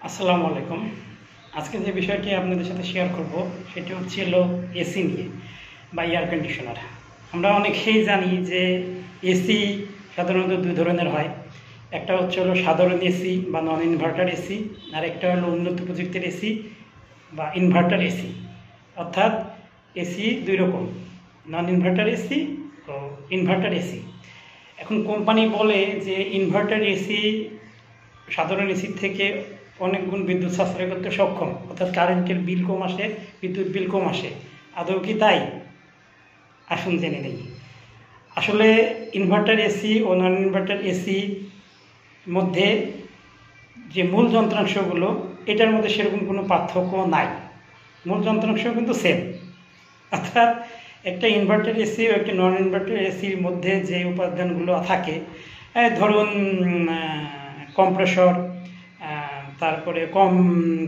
আসসালামু আলাইকুম। আজকে যে বিষয়টি আপনাদের সাথে শেয়ার করব সেটি হচ্ছে এসি নিয়ে বা এয়ার কন্ডিশনার। আমরা অনেকেই জানি যে এসি সাধারণত দুই ধরনের হয়। একটা হচ্ছে সাধারণ এসি বা নন ইনভার্টার এসি, আর একটা হলো উন্নত প্রযুক্তির এসি বা ইনভার্টার এসি। অর্থাৎ এসি দুই রকম, নন ইনভার্টার এসি ও ইনভার্টার এসি। এখন কোম্পানি বলে যে ইনভার্টার এসি সাধারণ এসির থেকে অনেক গুণ বিদ্যুৎ সাশ্রয় করতে সক্ষম, অর্থাৎ কারেন্টের বিল কম আসে, বিদ্যুৎ বিল কম আসে। আদৌ কি তাই? আসুন জেনে নেই। আসলে ইনভার্টার এসি ও নন ইনভার্টার এসি মধ্যে যে মূল যন্ত্রাংশগুলো, এটার মধ্যে সেরকম কোনো পার্থক্য নাই। মূল যন্ত্রাংশ কিন্তু সেম। অর্থাৎ একটা ইনভার্টার এসি ও একটা নন ইনভার্টার এসির মধ্যে যে উপাদানগুলো থাকে, ধরুন কম্প্রেসর, তারপরে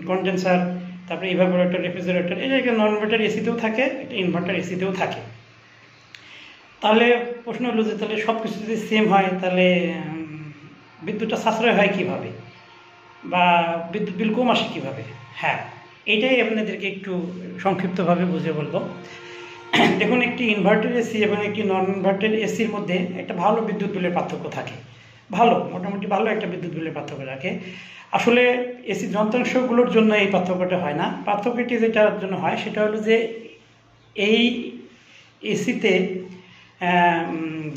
কনডেন্সার, তারপরে ইভাপোরেটর, রেফ্রিজারেটর, এই জায়গায় নন ইনভার্টার এসিতেও থাকে, একটা ইনভার্টার এসিতেও থাকে। তাহলে প্রশ্ন হলো যে তাহলে সব কিছু যদি সেম হয় তাহলে বিদ্যুৎটা সাশ্রয় হয় কীভাবে বা বিদ্যুৎ বিল কম আসে কীভাবে? হ্যাঁ, এইটাই আপনাদেরকে একটু সংক্ষিপ্তভাবে বুঝিয়ে বলবো। দেখুন, একটি ইনভার্টার এসি এবং একটি নন ইনভার্টার এসির মধ্যে একটা ভালো বিদ্যুৎ বিলের পার্থক্য থাকে। মোটামুটি ভালো একটা বিদ্যুৎ বিলের পার্থক্য থাকে। আসলে এসি যন্ত্রাংশগুলোর জন্য এই পার্থক্যটা হয় না। পার্থক্যটি যেটার জন্য হয় সেটা হলো যে এই এসিতে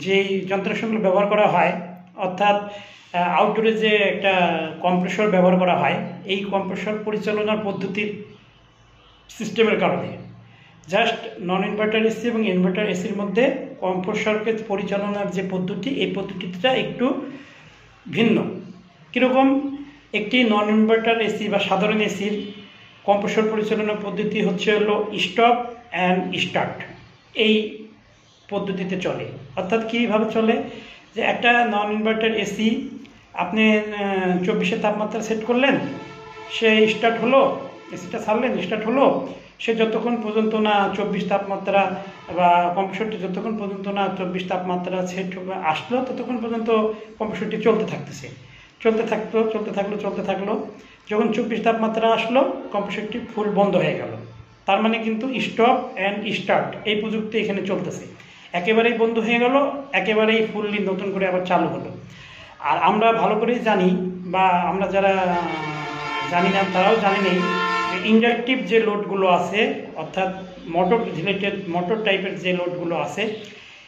যেই যন্ত্রাংশগুলো ব্যবহার করা হয়, অর্থাৎ আউটডোরে যে একটা কম্প্রেসর ব্যবহার করা হয়, এই কম্প্রেসর পরিচালনার পদ্ধতির সিস্টেমের কারণে জাস্ট নন ইনভার্টার এসি এবং ইনভার্টার এসির মধ্যে কম্প্রেসরকে পরিচালনার যে পদ্ধতি, এই পদ্ধতিটা একটু ভিন্ন। কীরকম? একটি নন ইনভার্টার এসি বা সাধারণ এসির কম্প্রেসর পরিচালনার পদ্ধতি হচ্ছে স্টপ অ্যান্ড স্টার্ট। এই পদ্ধতিতে চলে। অর্থাৎ কীভাবে চলে? যে একটা নন ইনভার্টার এসি আপনি 24-এর তাপমাত্রা সেট করলেন, সে স্টার্ট হলো, এসিটা ছাড়লেন, স্টার্ট হলো। সে যতক্ষণ পর্যন্ত না 24 তাপমাত্রা বা কম্প্রেসরটি যতক্ষণ পর্যন্ত না 24 তাপমাত্রা সেট আসলো, ততক্ষণ পর্যন্ত কম্প্রেসরটি চলতে থাকলো। যখন 24 তাপমাত্রা আসলো, কম্প্রেসরটি ফুল বন্ধ হয়ে গেল। তার মানে কিন্তু স্টপ অ্যান্ড স্টার্ট এই প্রযুক্তি এখানে চলতেছে। একেবারেই বন্ধ হয়ে গেল, একেবারেই ফুললি নতুন করে আবার চালু হলো। আর আমরা ভালো করেই জানি, বা আমরা যারা জানি না তারাও জানি নেই, যে ইন্ডাকটিভ যে লোডগুলো আছে, অর্থাৎ মোটর টাইপের যে লোডগুলো আছে,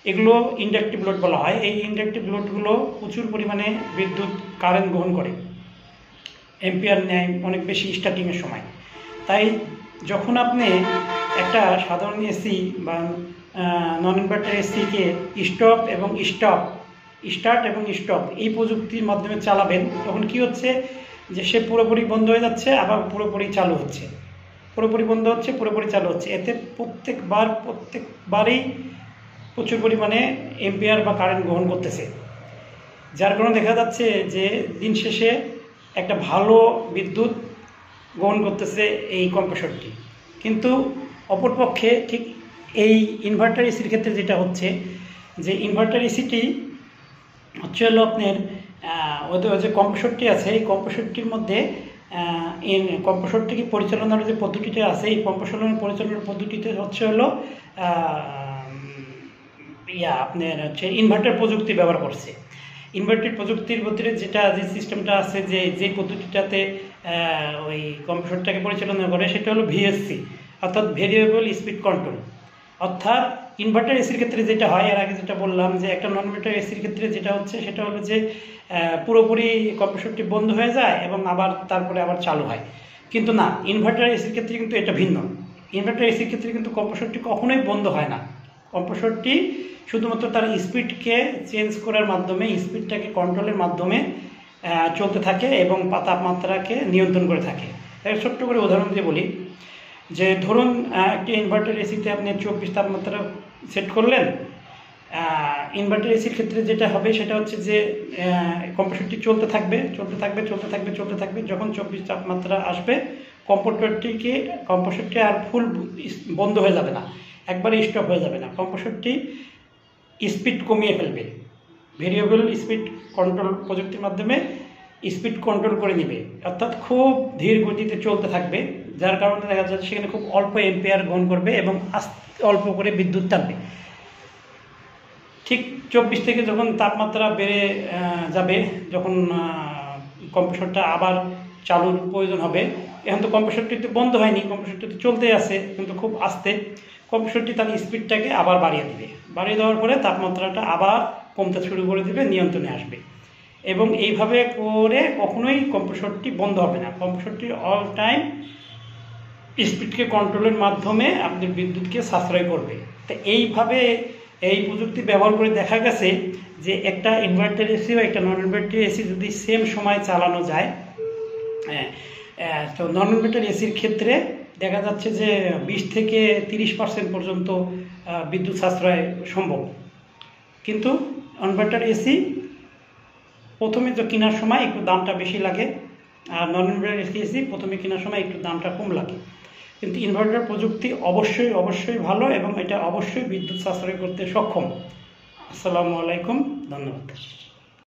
এগুলো ইন্ডাকটিভ লোড বলা হয়। এই ইন্ডাকটিভ লোডগুলো প্রচুর পরিমাণে বিদ্যুৎ কারেন্ট গ্রহণ করে, এম্পিয়ার নেয় অনেক বেশি স্টার্টিংয়ের সময়। তাই যখন আপনি একটা সাধারণ এসি বা নন ইনভার্টার এসিকে স্টার্ট এবং স্টপ এই প্রযুক্তির মাধ্যমে চালাবেন, তখন কি হচ্ছে যে সে পুরোপুরি বন্ধ হয়ে যাচ্ছে, আবার পুরোপুরি চালু হচ্ছে, পুরোপুরি বন্ধ হচ্ছে, পুরোপুরি চালু হচ্ছে। এতে প্রত্যেকবারই প্রচুর পরিমাণে এম্পিয়ার বা কারেন্ট গ্রহণ করতেছে, যার কারণে দেখা যাচ্ছে যে দিন শেষে একটা ভালো বিদ্যুৎ গ্রহণ করতেছে এই কম্প্রেসরটি। কিন্তু অপরপক্ষে ঠিক এই ইনভার্টার এসির ক্ষেত্রে যেটা হচ্ছে, যে ইনভার্টার এসিটি হচ্ছে আপনার ওদের যে কম্প্রেসরটি আছে, এই কম্প্রেসরটির মধ্যে কম্প্রেসরটিকে পরিচালনার যে পদ্ধতিটা আছে, এই পরিচালনার পদ্ধতিতে হচ্ছে আপনার হচ্ছে ইনভার্টার প্রযুক্তি ব্যবহার করছে। ইনভার্টার প্রযুক্তির ভিতরে যে সিস্টেমটা আছে, যে পদ্ধতিটাতে ওই কম্প্রেসরটাকে পরিচালনা করে, সেটা হলো ভিএসসি, অর্থাৎ ভেরিয়েবল স্পিড কন্ট্রোল। অর্থাৎ ইনভার্টার এসির ক্ষেত্রে যেটা হয়, এর আগে যেটা বললাম, যে একটা নন ইনভার্টার এসির ক্ষেত্রে যেটা হচ্ছে সেটা হলো যে পুরোপুরি কম্প্রেসরটি বন্ধ হয়ে যায় এবং তারপরে আবার চালু হয়। কিন্তু না, ইনভার্টার এসির ক্ষেত্রে কিন্তু এটা ভিন্ন। ইনভার্টার এসির ক্ষেত্রে কিন্তু কম্প্রেসরটি কখনোই বন্ধ হয় না। কম্প্রেসরটি শুধুমাত্র তার স্পিডকে চেঞ্জ করার মাধ্যমে, স্পিডটাকে কন্ট্রোলের মাধ্যমে চলতে থাকে এবং তাপমাত্রাকে নিয়ন্ত্রণ করে থাকে। ছোট্ট করে উদাহরণ দিয়ে বলি, যে ধরুন একটি ইনভার্টার এসিতে আপনি 24 তাপমাত্রা সেট করলেন। ইনভার্টার এসির ক্ষেত্রে যেটা হবে সেটা হচ্ছে যে কম্প্রেসরটি চলতে থাকবে। যখন 24 তাপমাত্রা আসবে, কম্প্রেসরটি আর ফুল বন্ধ হয়ে যাবে না, একবারে স্টপ হয়ে যাবে না। কম্প্রেসরটি স্পিড কমিয়ে ফেলবে, ভেরিয়েবল স্পিড কন্ট্রোল প্রযুক্তির মাধ্যমে স্পিড কন্ট্রোল করে নেবে, অর্থাৎ খুব ধীর গতিতে চলতে থাকবে, যার কারণে দেখা যাচ্ছে সেখানে খুব অল্প এম্পিয়ার গ্রহণ করবে এবং অল্প করে বিদ্যুৎ টানবে। ঠিক 24 থেকে যখন তাপমাত্রা বেড়ে যাবে, যখন কম্প্রেসরটা আবার চালুর প্রয়োজন হবে, এখন তো কম্প্রেসরটি তো বন্ধ হয়নি, কম্প্রেসরটি তো চলতেই আছে, কিন্তু খুব আস্তে কম্প্রেসরটি তার স্পিডটাকে আবার বাড়িয়ে দেবে। বাড়িয়ে দেওয়ার পরে তাপমাত্রাটা আবার কমতে শুরু করে দেবে, নিয়ন্ত্রণে আসবে। এবং এইভাবে করে কখনোই কম্প্রেসরটি বন্ধ হবে না। কম্প্রেসরটি অল টাইম স্পিডকে কন্ট্রোলের মাধ্যমে আপনি বিদ্যুৎকে সাশ্রয় করবে। তো এইভাবে এই প্রযুক্তি ব্যবহার করে দেখা গেছে যে একটা ইনভার্টার এসি বা একটা নন ইনভার্টার এসি যদি সেম সময় চালানো যায়, তো নন ইনভার্টার এসির ক্ষেত্রে দেখা যাচ্ছে যে 20 থেকে 30% পর্যন্ত বিদ্যুৎ সাশ্রয় সম্ভব। কিন্তু ইনভার্টার এসি প্রথমে তো কেনার সময় একটু দামটা বেশি লাগে, আর নন ইনভার্টার এসি প্রথমে কেনার সময় একটু দামটা কম লাগে। কিন্তু ইনভার্টার প্রযুক্তি অবশ্যই ভালো এবং এটা অবশ্যই বিদ্যুৎ সাশ্রয় করতে সক্ষম। আসসালামু আলাইকুম, ধন্যবাদ।